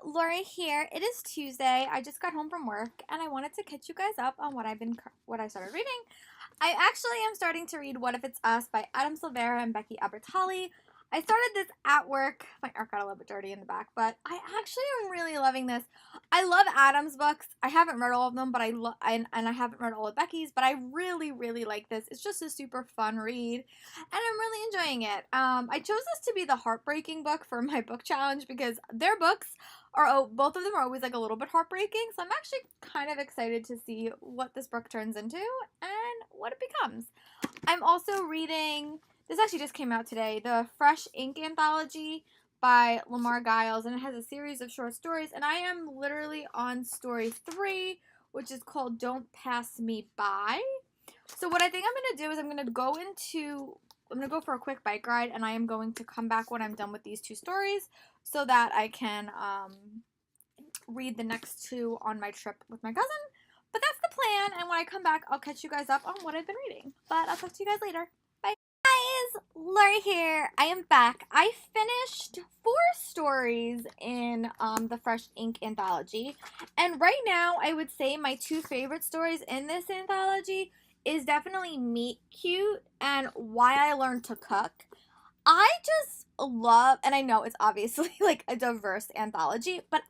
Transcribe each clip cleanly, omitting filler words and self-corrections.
Lori here. It is Tuesday. I just got home from work and I wanted to catch you guys up on what I started reading. I actually am starting to read What If It's Us by Adam Silvera and Becky Albertalli. I started this at work. My art got a little bit dirty in the back, but I actually am really loving this. I love Adam's books. I haven't read all of them, but and I haven't read all of Becky's, but I really, really like this. It's just a super fun read, and I'm really enjoying it. I chose this to be the heartbreaking book for my book challenge because their books both of them are always like a little bit heartbreaking. So I'm actually kind of excited to see what this book turns into and what it becomes. I'm also reading, this actually just came out today, the Fresh Ink anthology by Lamar Giles, and it has a series of short stories, and I am literally on story 3, which is called Don't Pass Me By. So what I think I'm going to do is I'm going to go for a quick bike ride, and I am going to come back when I'm done with these 2 stories so that I can read the next 2 on my trip with my cousin. But that's the plan, and when I come back, I'll catch you guys up on what I've been reading. But I'll talk to you guys later. Bye. Guys, Lori here. I am back. I finished 4 stories in the Fresh Ink anthology, and right now I would say my 2 favorite stories in this anthology is definitely Meet Cute and Why I Learned to Cook. I just love, and I know it's obviously like a diverse anthology, but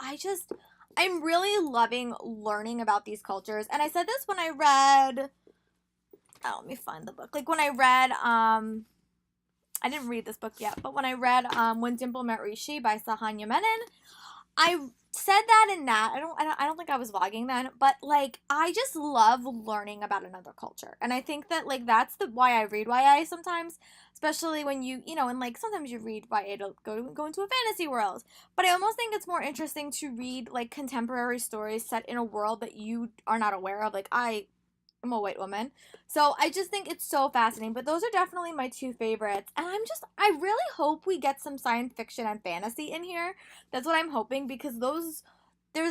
I'm really loving learning about these cultures. And I said this when I read, oh, let me find the book. Like when I read, I didn't read this book yet, but when I read When Dimple Met Rishi by Sahanya Menon, I said that in that. I don't think I was vlogging then, but like I just love learning about another culture. And I think that like that's why I read YA sometimes, especially when and like sometimes you read YA to go into a fantasy world. But I almost think it's more interesting to read like contemporary stories set in a world that you are not aware of. Like I'm a white woman. So I just think it's so fascinating. But those are definitely my 2 favorites. And I really hope we get some science fiction and fantasy in here. That's what I'm hoping, because there's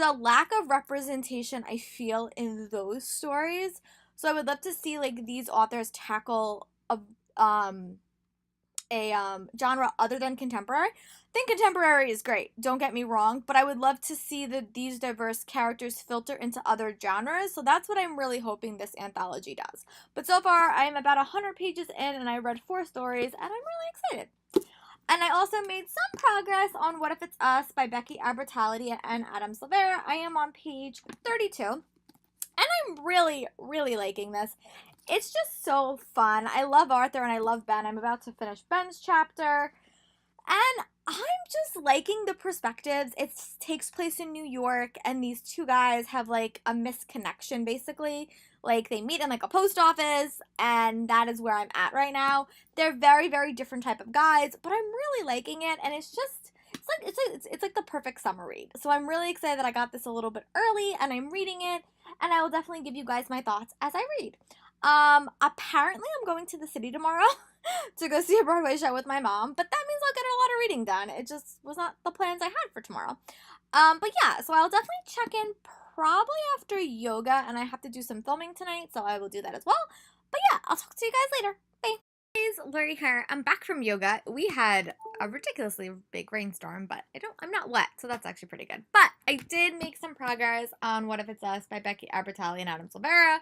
a lack of representation I feel in those stories. So I would love to see like these authors tackle a genre other than contemporary. I think contemporary is great, don't get me wrong, but I would love to see these diverse characters filter into other genres, so that's what I'm really hoping this anthology does. But so far, I'm about 100 pages in, and I read 4 stories, and I'm really excited. And I also made some progress on What If It's Us by Becky Albertalli and Adam Silvera. I am on page 32, and I'm really, really liking this. It's just so fun. I love Arthur and I love Ben. I'm about to finish Ben's chapter. And I'm just liking the perspectives. It takes place in New York, and these 2 guys have like a misconnection basically. Like they meet in like a post office, and that is where I'm at right now. They're very, very different type of guys, but I'm really liking it, and it's like the perfect summer read. So I'm really excited that I got this a little bit early and I'm reading it, and I will definitely give you guys my thoughts as I read. Apparently I'm going to the city tomorrow to go see a Broadway show with my mom, but that means I'll get a lot of reading done. It just was not the plans I had for tomorrow. But yeah, so I'll definitely check in probably after yoga, and I have to do some filming tonight, so I will do that as well. But yeah, I'll talk to you guys later. Bye. Guys, Lori here. I'm back from yoga. We had a ridiculously big rainstorm, but I'm not wet, so that's actually pretty good. But I did make some progress on What If It's Us by Becky Albertalli and Adam Silvera.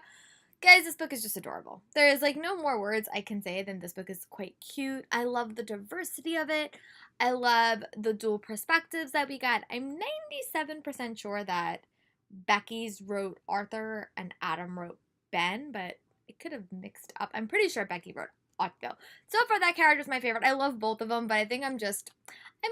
Guys, this book is just adorable. There is like no more words I can say than this book is quite cute. I love the diversity of it. I love the dual perspectives that we got. I'm 97% sure that Becky's wrote Arthur and Adam wrote Ben, but it could have mixed up. I'm pretty sure Becky wrote Otto. So far, that character's my favorite. I love both of them, but I think I'm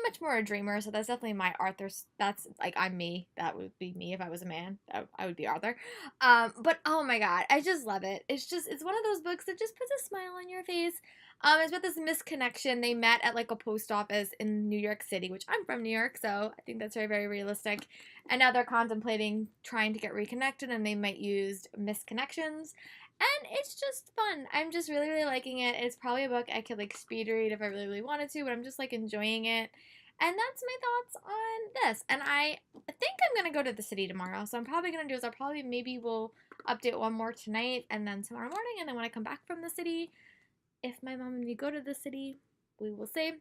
much more a dreamer, so that's definitely my Arthur. That's like I'm me. That would be me if I was a man. I would be Arthur. But oh my god, I just love it. It's one of those books that just puts a smile on your face. It's about this misconnection. They met at like a post office in New York City, which I'm from New York, so I think that's very, very realistic. And now they're contemplating trying to get reconnected, and they might use misconnections. And it's just fun. I'm just really, really liking it. It's probably a book I could like speed read if I really, really wanted to, but I'm just like enjoying it. And that's my thoughts on this. And I think I'm going to go to the city tomorrow. So I'm probably going to do is maybe we'll update one more tonight and then tomorrow morning. And then when I come back from the city, if my mom and me go to the city, we will see.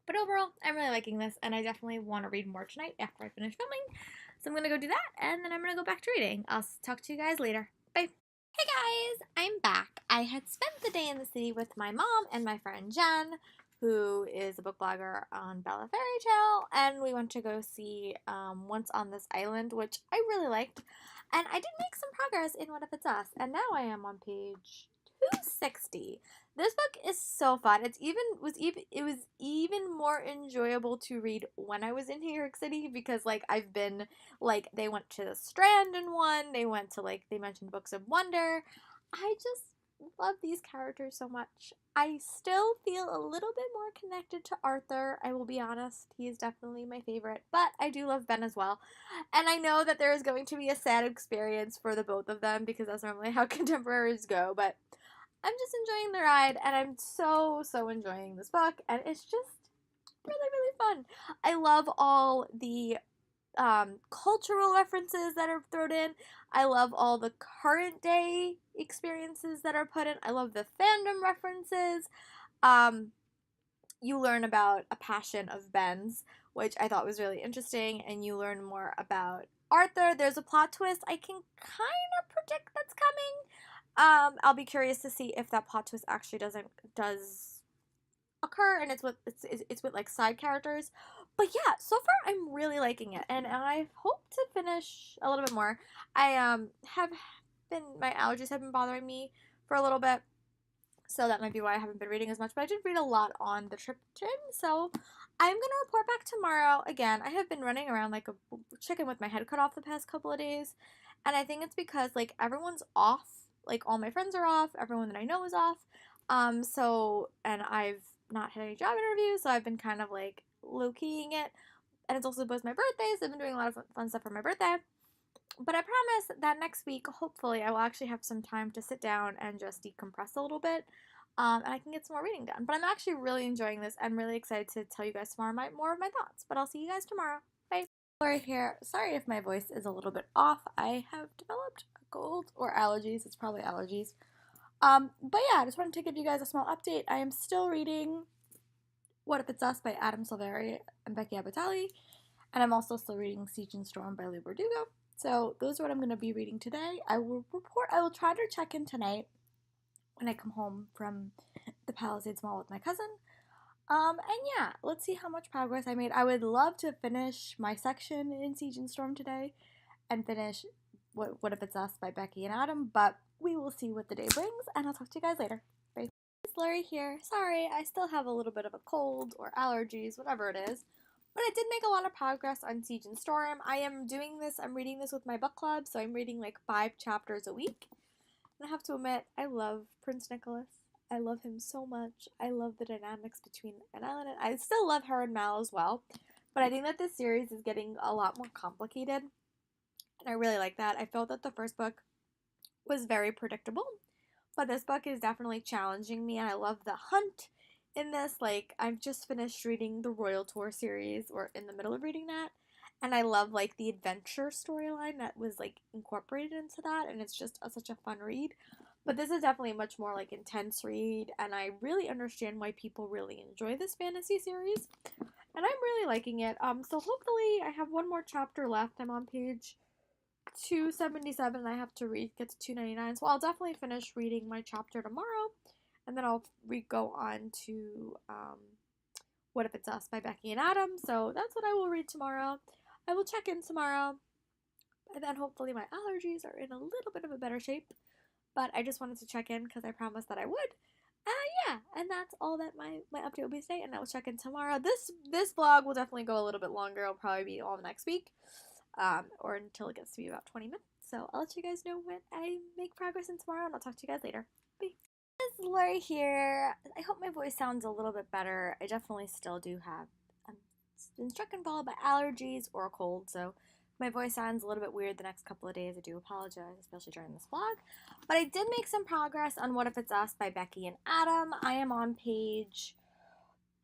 But overall, I'm really liking this, and I definitely want to read more tonight after I finish filming. So I'm going to go do that, and then I'm going to go back to reading. I'll talk to you guys later. Bye. Hey guys, I'm back. I had spent the day in the city with my mom and my friend Jen, who is a book blogger on Bella Fairy Tale, and we went to go see Once on This Island, which I really liked. And I did make some progress in What If It's Us, and now I am on page 260. This book is so fun. It was even more enjoyable to read when I was in New York City because like I've been like they went to the Strand in one, they went to like they mentioned Books of Wonder. I just love these characters so much. I still feel a little bit more connected to Arthur. I will be honest, he is definitely my favorite, but I do love Ben as well. And I know that there is going to be a sad experience for the both of them because that's normally how contemporaries go, but I'm just enjoying the ride, and I'm so enjoying this book, and it's just really fun. I love all the cultural references that are thrown in. I love all the current day experiences that are put in. I love the fandom references. Um, you learn about a passion of Ben's, which I thought was really interesting, and you learn more about Arthur. There's a plot twist I can kind of predict that's coming. I'll be curious to see if that plot twist actually does occur, and it's with like side characters. But yeah, so far I'm really liking it, and I hope to finish a little bit more. I have been my allergies have been bothering me for a little bit, so that might be why I haven't been reading as much. But I did read a lot on the trip to, so I'm gonna report back tomorrow. Again, I have been running around like a chicken with my head cut off the past couple of days, and I think it's because like everyone's off. Like all my friends are off, everyone that I know is off. And I've not had any job interviews, so I've been kind of like low keying it. And it's also both my birthdays. So I've been doing a lot of fun stuff for my birthday. But I promise that next week, hopefully, I will actually have some time to sit down and just decompress a little bit. And I can get some more reading done. But I'm actually really enjoying this. I'm really excited to tell you guys tomorrow more of my thoughts. But I'll see you guys tomorrow. Bye. Lori here. Sorry if my voice is a little bit off. I have developed a cold or allergies. It's probably allergies. But yeah, I just wanted to give you guys a small update. I am still reading What If It's Us by Adam Silveri and Becky Abitali. And I'm also still reading Siege and Storm by Lou Verdugo. So those are what I'm going to be reading today. I will try to check in tonight when I come home from the Palisades Mall with my cousin. And yeah, let's see how much progress I made. I would love to finish my section in Siege and Storm today and finish What If It's Us by Becky and Adam, but we will see what the day brings, and I'll talk to you guys later. Bye. It's Lori here. Sorry, I still have a little bit of a cold or allergies, whatever it is. But I did make a lot of progress on Siege and Storm. I'm reading this with my book club, so I'm reading like 5 chapters a week. And I have to admit, I love Prince Nicholas. I love him so much. I love the dynamics between Ellen and I still love her and Mal as well. But I think that this series is getting a lot more complicated. And I really like that. I felt that the first book was very predictable. But this book is definitely challenging me, and I love the hunt in this. Like, I've just finished reading the Royal Tour series, or in the middle of reading that. And I love, like, the adventure storyline that was, like, incorporated into that. And it's just such a fun read. But this is definitely a much more, like, intense read. And I really understand why people really enjoy this fantasy series. And I'm really liking it. So hopefully I have one more chapter left. I'm on page 277 and I have to get to 299. So I'll definitely finish reading my chapter tomorrow. And then I'll go on to What If It's Us by Becky and Adam. So that's what I will read tomorrow. I will check in tomorrow. And then hopefully my allergies are in a little bit of a better shape. But I just wanted to check in because I promised that I would. Yeah, and that's all that my update will be today, and I will check in tomorrow. This vlog will definitely go a little bit longer. It'll probably be all next week, or until it gets to be about 20 minutes. So I'll let you guys know when I make progress in tomorrow, and I'll talk to you guys later. Bye. This is Lori here. I hope my voice sounds a little bit better. I definitely still do have been struck and followed by allergies or a cold, so my voice sounds a little bit weird the next couple of days. I do apologize, especially during this vlog. But I did make some progress on What If It's Us by Becky and Adam. I am on page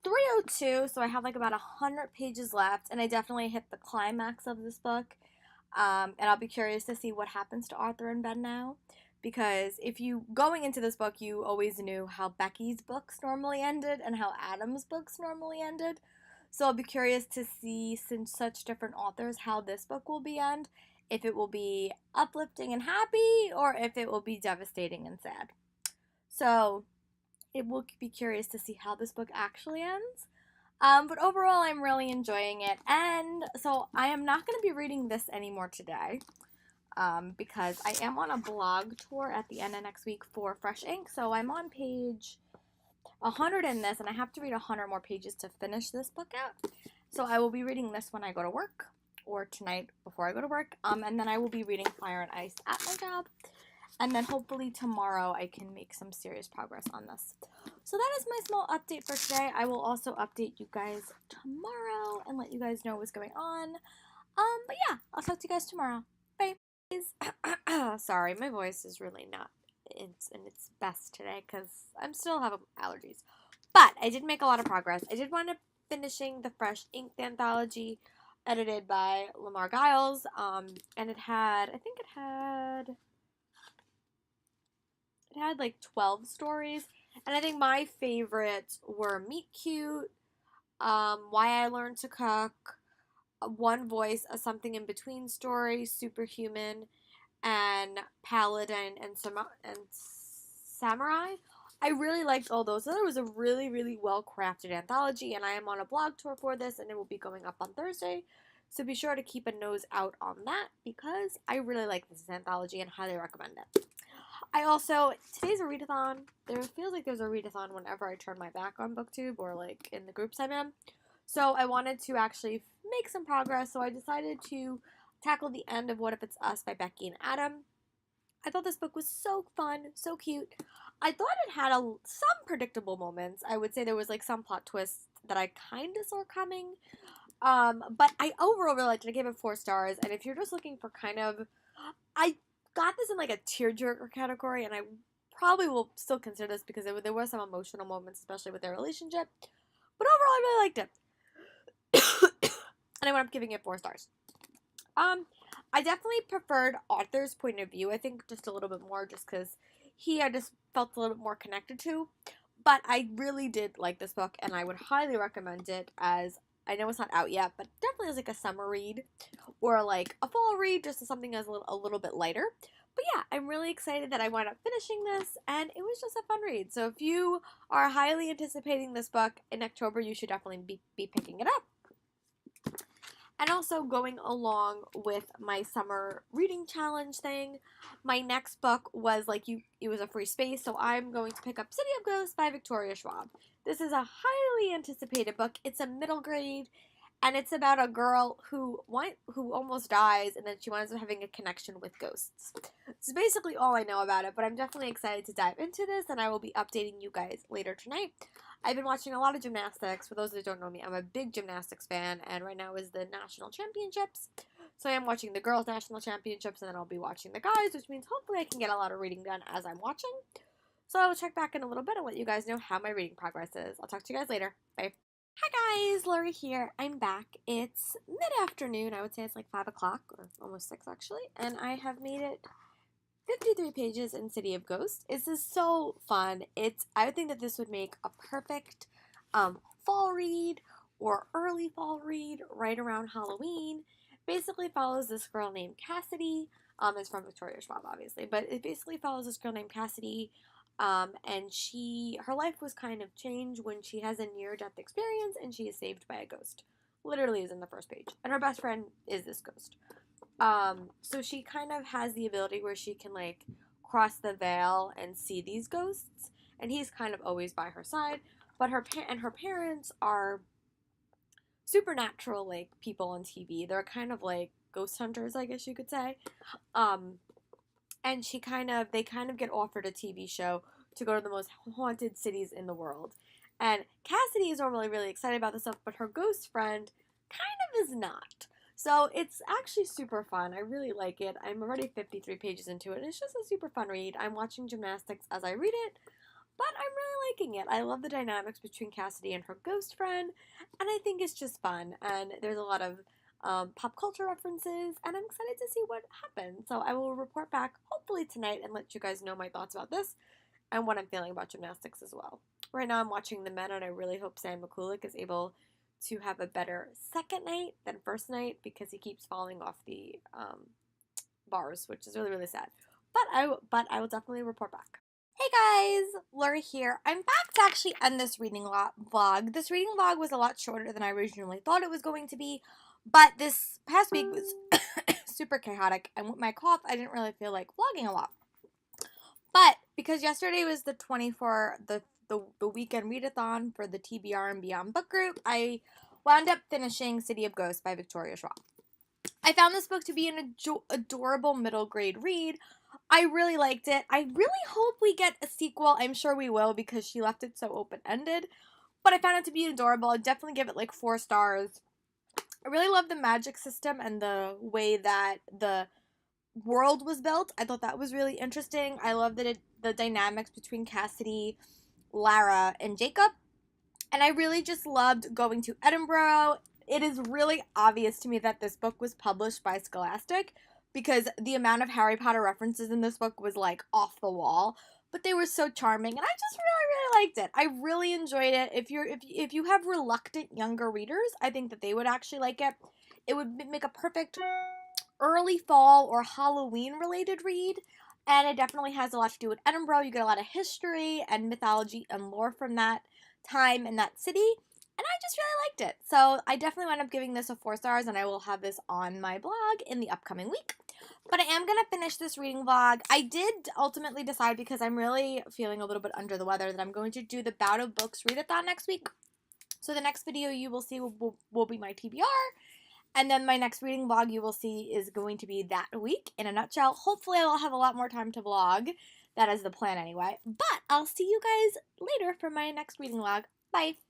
302, so I have like about 100 pages left, and I definitely hit the climax of this book. And I'll be curious to see what happens to Arthur and Ben now. because if you going into this book, you always knew how Becky's books normally ended and how Adam's books normally ended. So I'll be curious to see, since such different authors, how this book will be end. If it will be uplifting and happy, or if it will be devastating and sad. So it will be curious to see how this book actually ends. But overall, I'm really enjoying it. And so I am not going to be reading this anymore today. Because I am on a blog tour at the end of next week for Fresh Ink. So I'm on page 100 in this, and I have to read 100 more pages to finish this book out. So I will be reading this when I go to work, or tonight before I go to work. And then I will be reading Fire and Ice at my job. And then hopefully tomorrow I can make some serious progress on this. So that is my small update for today. I will also update you guys tomorrow and let you guys know what's going on. But yeah, I'll talk to you guys tomorrow. Bye. Sorry, my voice is really not in its best today because I'm still having allergies. But I did make a lot of progress. I did wind up finishing the Fresh Ink anthology edited by Lamar Giles. And it had like 12 stories. And I think my favorites were Meet Cute, Why I Learned to Cook, One Voice, a Something in Between story, Superhuman, and Paladin and Samurai. I really liked all those. So it was a really, really well-crafted anthology, and I am on a blog tour for this, and it will be going up on Thursday. So be sure to keep a nose out on that, because I really like this anthology and highly recommend it. Today's a readathon. There feels like there's a readathon whenever I turn my back on BookTube or like in the groups I'm in. So I wanted to actually make some progress, so I decided to tackle the end of What If It's Us by Becky and Adam. I thought this book was so fun, so cute. I thought it had some predictable moments. I would say there was like some plot twists that I kind of saw coming. But I overall really liked it. I gave it 4 stars. And if you're just looking for I got this in like a tearjerker category, and I probably will still consider this because there were some emotional moments, especially with their relationship. But overall, I really liked it. And I went up giving it 4 stars. I definitely preferred Arthur's point of view, I think, just a little bit more, just because I just felt a little bit more connected to. But I really did like this book, and I would highly recommend it, as I know it's not out yet, but definitely as like a summer read or like a fall read, just as something that's a little bit lighter. But yeah, I'm really excited that I wound up finishing this, and it was just a fun read. So if you are highly anticipating this book in October, you should definitely be picking it up. And also, going along with my summer reading challenge thing, my next book was it was a free space, so I'm going to pick up City of Ghosts by Victoria Schwab. This is a highly anticipated book. It's a middle grade, and it's about a girl who almost dies, and then she winds up having a connection with ghosts. It's basically all I know about it, but I'm definitely excited to dive into this, and I will be updating you guys later tonight. I've been watching a lot of gymnastics. For those that don't know me, I'm a big gymnastics fan, and right now is the national championships. So I am watching the girls' national championships, and then I'll be watching the guys, which means hopefully I can get a lot of reading done as I'm watching. So I'll check back in a little bit and let you guys know how my reading progress is. I'll talk to you guys later. Bye. Hi guys, Lori here. I'm back. It's mid-afternoon. I would say it's like 5 o'clock, or almost 6 actually, and I have made it 53 pages in City of Ghosts. This is so fun. I would think that this would make a perfect fall read or early fall read right around Halloween. Basically follows this girl named Cassidy. It's from Victoria Schwab, obviously, but it basically follows this girl named Cassidy. And her life was kind of changed when she has a near-death experience and she is saved by a ghost. Literally is in the first page. And her best friend is this ghost. So she kind of has the ability where she can like cross the veil and see these ghosts, and he's kind of always by her side. But her parents are supernatural like people on TV. They're kind of like ghost hunters, I guess you could say. And they kind of get offered a TV show to go to the most haunted cities in the world. And Cassidy is normally really excited about this stuff, but her ghost friend kind of is not. So it's actually super fun. I really like it. I'm already 53 pages into it, and it's just a super fun read. I'm watching gymnastics as I read it, but I'm really liking it. I love the dynamics between Cassidy and her ghost friend, and I think it's just fun. And there's a lot of pop culture references, and I'm excited to see what happens. So I will report back hopefully tonight and let you guys know my thoughts about this and what I'm feeling about gymnastics as well. Right now I'm watching the men, and I really hope Sam McCulloch is able to have a better second night than first night because he keeps falling off the bars, which is really, really sad. But I will definitely report back. Hey guys, Laura here. I'm back to actually end this reading vlog. This reading vlog was a lot shorter than I originally thought it was going to be, but this past week was super chaotic, and with my cough, I didn't really feel like vlogging a lot. But because yesterday was the 24, the weekend readathon for the TBR and Beyond book group, I wound up finishing City of Ghosts by Victoria Schwab. I found this book to be an adorable middle grade read. I really liked it. I really hope we get a sequel. I'm sure we will because she left it so open-ended. But I found it to be adorable. I'd definitely give it like 4 stars. I really love the magic system and the way that the world was built. I thought that was really interesting. I love that the dynamics between Cassidy, Lara, and Jacob. And I really just loved going to Edinburgh. It is really obvious to me that this book was published by Scholastic because the amount of Harry Potter references in this book was like off the wall, but they were so charming, and I just really liked it. I really enjoyed it. If you have reluctant younger readers, I think that they would actually like it. It would make a perfect early fall or Halloween related read, and it definitely has a lot to do with Edinburgh. You get a lot of history and mythology and lore from that time in that city, and I just really liked it. So I definitely wound up giving this a 4 stars, and I will have this on my blog in the upcoming week. But I am going to finish this reading vlog. I did ultimately decide, because I'm really feeling a little bit under the weather, that I'm going to do the Bout of Books readathon next week. So the next video you will see will be my TBR. And then my next reading vlog you will see is going to be that week in a nutshell. Hopefully I'll have a lot more time to vlog. That is the plan anyway. But I'll see you guys later for my next reading vlog. Bye!